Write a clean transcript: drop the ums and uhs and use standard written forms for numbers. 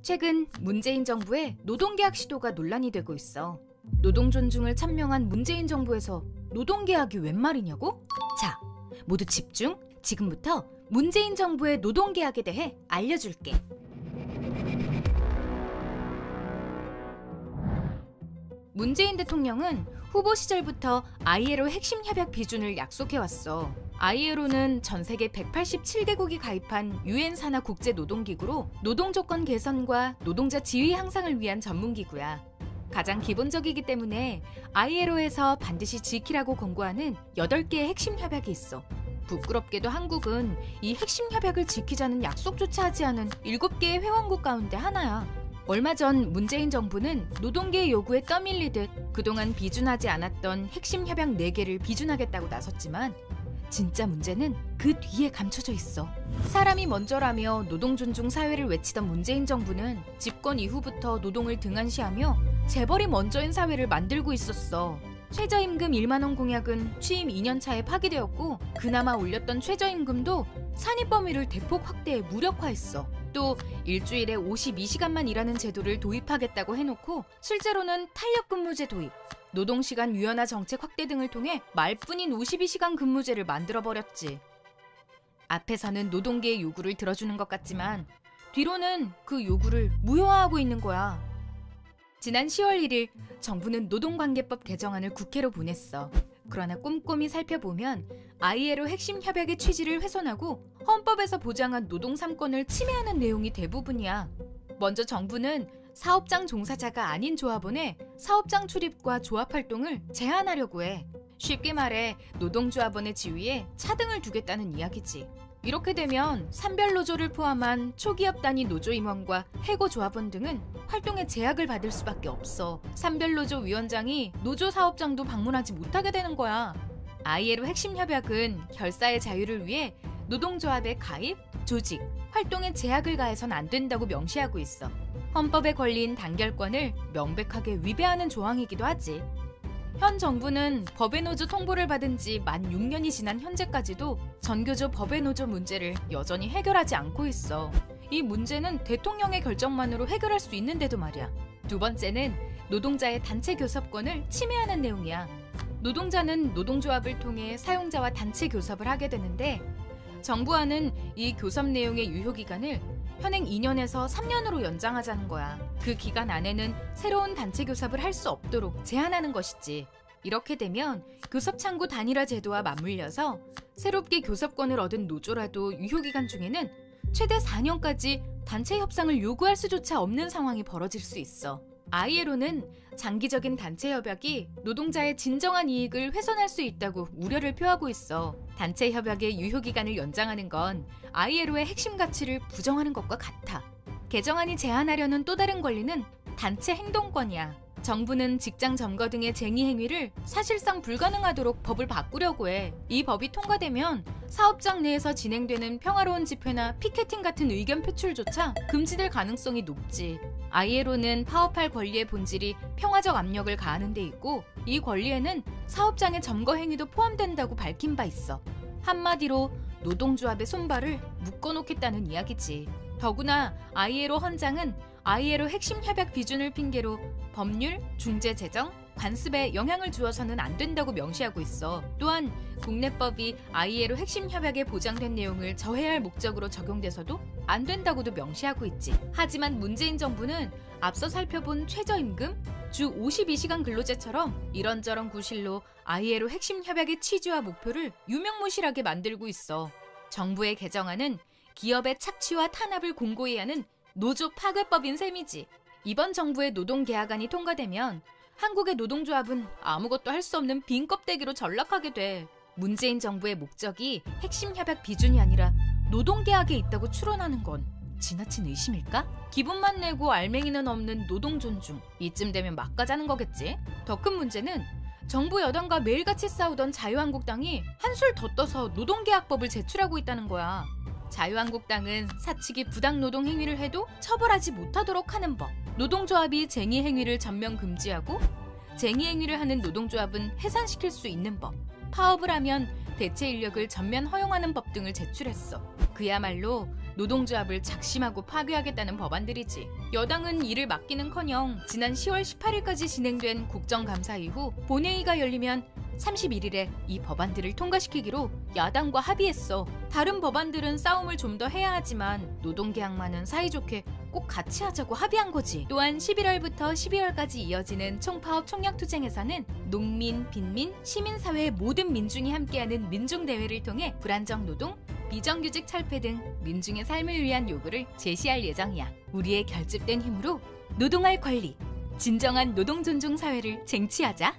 최근 문재인 정부의 노동계약 시도가 논란이 되고 있어. 노동 존중을 찬명한 문재인 정부에서 노동계약이 웬 말이냐고? 자, 모두 집중! 지금부터 문재인 정부의 노동계약에 대해 알려줄게. 문재인 대통령은 후보 시절부터 ILO 핵심 협약 비준을 약속해왔어. ILO는 전 세계 187개국이 가입한 유엔 산하 국제 노동기구로 노동 조건 개선과 노동자 지위 향상을 위한 전문기구야. 가장 기본적이기 때문에 ILO에서 반드시 지키라고 권고하는 8개의 핵심 협약이 있어. 부끄럽게도 한국은 이 핵심 협약을 지키자는 약속조차 하지 않은 7개의 회원국 가운데 하나야. 얼마 전 문재인 정부는 노동계의 요구에 떠밀리듯 그동안 비준하지 않았던 핵심 협약 4개를 비준하겠다고 나섰지만 진짜 문제는 그 뒤에 감춰져 있어. 사람이 먼저라며 노동 존중 사회를 외치던 문재인 정부는 집권 이후부터 노동을 등한시하며 재벌이 먼저인 사회를 만들고 있었어. 최저임금 1만 원 공약은 취임 2년 차에 파기되었고 그나마 올렸던 최저임금도 산입 범위를 대폭 확대해 무력화했어. 또 일주일에 52시간만 일하는 제도를 도입하겠다고 해놓고 실제로는 탄력근무제 도입, 노동시간 유연화 정책 확대 등을 통해 말뿐인 52시간 근무제를 만들어버렸지. 앞에서는 노동계의 요구를 들어주는 것 같지만 뒤로는 그 요구를 무효화하고 있는 거야. 지난 10월 1일 정부는 노동관계법 개정안을 국회로 보냈어. 그러나 꼼꼼히 살펴보면 ILO 핵심 협약의 취지를 훼손하고 헌법에서 보장한 노동 3권을 침해하는 내용이 대부분이야. 먼저 정부는 사업장 종사자가 아닌 조합원의 사업장 출입과 조합 활동을 제한하려고 해. 쉽게 말해 노동조합원의 지위에 차등을 두겠다는 이야기지. 이렇게 되면 산별노조를 포함한 초기업 단위 노조 임원과 해고 조합원 등은 활동에 제약을 받을 수밖에 없어. 산별노조 위원장이 노조 사업장도 방문하지 못하게 되는 거야. ILO 핵심 협약은 결사의 자유를 위해 노동조합의 가입, 조직, 활동에 제약을 가해선 안 된다고 명시하고 있어. 헌법에 걸린 단결권을 명백하게 위배하는 조항이기도 하지. 현 정부는 법외노조 통보를 받은 지 만 6년이 지난 현재까지도 전교조 법외노조 문제를 여전히 해결하지 않고 있어. 이 문제는 대통령의 결정만으로 해결할 수 있는데도 말이야. 두 번째는 노동자의 단체 교섭권을 침해하는 내용이야. 노동자는 노동조합을 통해 사용자와 단체 교섭을 하게 되는데 정부안은 이 교섭 내용의 유효기간을 현행 2년에서 3년으로 연장하자는 거야. 그 기간 안에는 새로운 단체 교섭을 할 수 없도록 제한하는 것이지. 이렇게 되면 교섭창구 단일화 제도와 맞물려서 새롭게 교섭권을 얻은 노조라도 유효기간 중에는 최대 4년까지 단체 협상을 요구할 수조차 없는 상황이 벌어질 수 있어. ILO는 장기적인 단체 협약이 노동자의 진정한 이익을 훼손할 수 있다고 우려를 표하고 있어. 단체 협약의 유효기간을 연장하는 건 ILO의 핵심 가치를 부정하는 것과 같아. 개정안이 제한하려는 또 다른 권리는 단체 행동권이야. 정부는 직장 점거 등의 쟁의 행위를 사실상 불가능하도록 법을 바꾸려고 해. 이 법이 통과되면 사업장 내에서 진행되는 평화로운 집회나 피켓팅 같은 의견 표출조차 금지될 가능성이 높지. ILO는 파업할 권리의 본질이 평화적 압력을 가하는 데 있고 이 권리에는 사업장의 점거 행위도 포함된다고 밝힌 바 있어. 한마디로 노동조합의 손발을 묶어놓겠다는 이야기지. 더구나 ILO 헌장은 ILO 핵심 협약 비준을 핑계로 법률, 중재 제정, 관습에 영향을 주어서는 안 된다고 명시하고 있어. 또한 국내법이 ILO 핵심 협약에 보장된 내용을 저해할 목적으로 적용돼서도 안 된다고도 명시하고 있지. 하지만 문재인 정부는 앞서 살펴본 최저임금, 주 52시간 근로제처럼 이런저런 구실로 ILO 핵심 협약의 취지와 목표를 유명무실하게 만들고 있어. 정부의 개정안은 기업의 착취와 탄압을 공고히 하는 노조 파괴법인 셈이지. 이번 정부의 노동계약안이 통과되면 한국의 노동조합은 아무것도 할 수 없는 빈 껍데기로 전락하게 돼. 문재인 정부의 목적이 핵심 협약 비준이 아니라 노동계약에 있다고 추론하는 건 지나친 의심일까? 기분만 내고 알맹이는 없는 노동 존중. 이쯤 되면 막가자는 거겠지? 더 큰 문제는 정부 여당과 매일같이 싸우던 자유한국당이 한술 더 떠서 노동계약법을 제출하고 있다는 거야. 자유한국당은 사측이 부당노동 행위를 해도 처벌하지 못하도록 하는 법, 노동조합이 쟁의 행위를 전면 금지하고 쟁의 행위를 하는 노동조합은 해산시킬 수 있는 법, 파업을 하면 대체 인력을 전면 허용하는 법 등을 제출했어. 그야말로 노동조합을 작심하고 파괴하겠다는 법안들이지. 여당은 이를 막기는커녕 지난 10월 18일까지 진행된 국정감사 이후 본회의가 열리면 31일에 이 법안들을 통과시키기로 야당과 합의했어. 다른 법안들은 싸움을 좀 더 해야 하지만 노동계약만은 사이좋게 꼭 같이 하자고 합의한 거지. 또한 11월부터 12월까지 이어지는 총파업 총력투쟁에서는 농민, 빈민, 시민사회의 모든 민중이 함께하는 민중대회를 통해 불안정 노동, 비정규직 철폐 등 민중의 삶을 위한 요구를 제시할 예정이야. 우리의 결집된 힘으로 노동할 권리, 진정한 노동존중 사회를 쟁취하자.